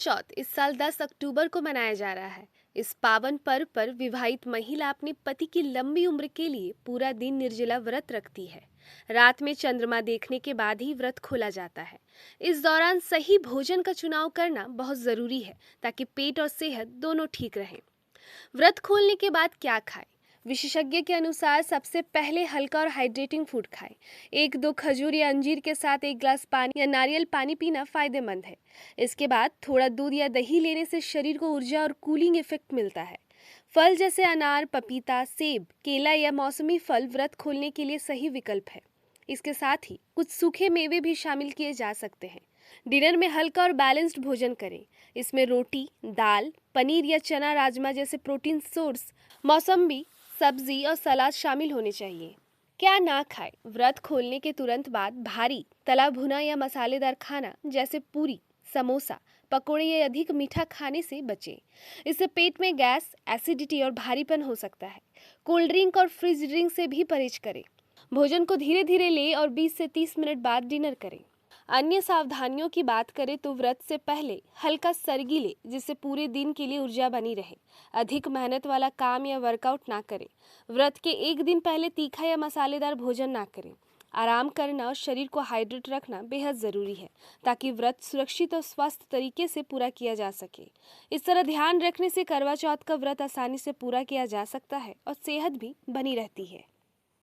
चौथ इस साल 10 अक्टूबर को मनाया जा रहा है। इस पावन पर्व पर विवाहित महिला अपने पति की लंबी उम्र के लिए पूरा दिन निर्जला व्रत रखती है। रात में चंद्रमा देखने के बाद ही व्रत खोला जाता है। इस दौरान सही भोजन का चुनाव करना बहुत जरूरी है ताकि पेट और सेहत दोनों ठीक रहें। व्रत खोलने के बाद क्या खाएं? विशेषज्ञ के अनुसार सबसे पहले हल्का और हाइड्रेटिंग फूड खाएं। 1-2 खजूर या अंजीर के साथ 1 गिलास पानी या नारियल पानी पीना फायदेमंद है। इसके बाद थोड़ा दूध या दही लेने से शरीर को ऊर्जा और कूलिंग इफेक्ट मिलता है। फल जैसे अनार, पपीता, सेब, केला या मौसमी फल व्रत खोलने के लिए सही विकल्प है। इसके साथ ही कुछ सूखे मेवे भी शामिल किए जा सकते हैं। डिनर में हल्का और बैलेंस्ड भोजन करें। इसमें रोटी, दाल, पनीर या चना राजमा जैसे प्रोटीन सोर्स, मौसम्बी, सब्जी और सलाद शामिल होने चाहिए। क्या ना खाएं? व्रत खोलने के तुरंत बाद भारी तला भुना या मसालेदार खाना जैसे पूरी, समोसा, पकोड़े या अधिक मीठा खाने से बचें। इससे पेट में गैस, एसिडिटी और भारीपन हो सकता है। कोल्ड ड्रिंक और फ्रिज ड्रिंक से भी परहेज करें। भोजन को धीरे धीरे लें और 20 से 30 मिनट बाद डिनर करें। अन्य सावधानियों की बात करें तो व्रत से पहले हल्का सरगी लें जिससे पूरे दिन के लिए ऊर्जा बनी रहे। अधिक मेहनत वाला काम या वर्कआउट ना करें। व्रत के एक दिन पहले तीखा या मसालेदार भोजन ना करें। आराम करना और शरीर को हाइड्रेट रखना बेहद ज़रूरी है ताकि व्रत सुरक्षित और स्वस्थ तरीके से पूरा किया जा सके। इस तरह ध्यान रखने से करवा चौथ का व्रत आसानी से पूरा किया जा सकता है और सेहत भी बनी रहती है।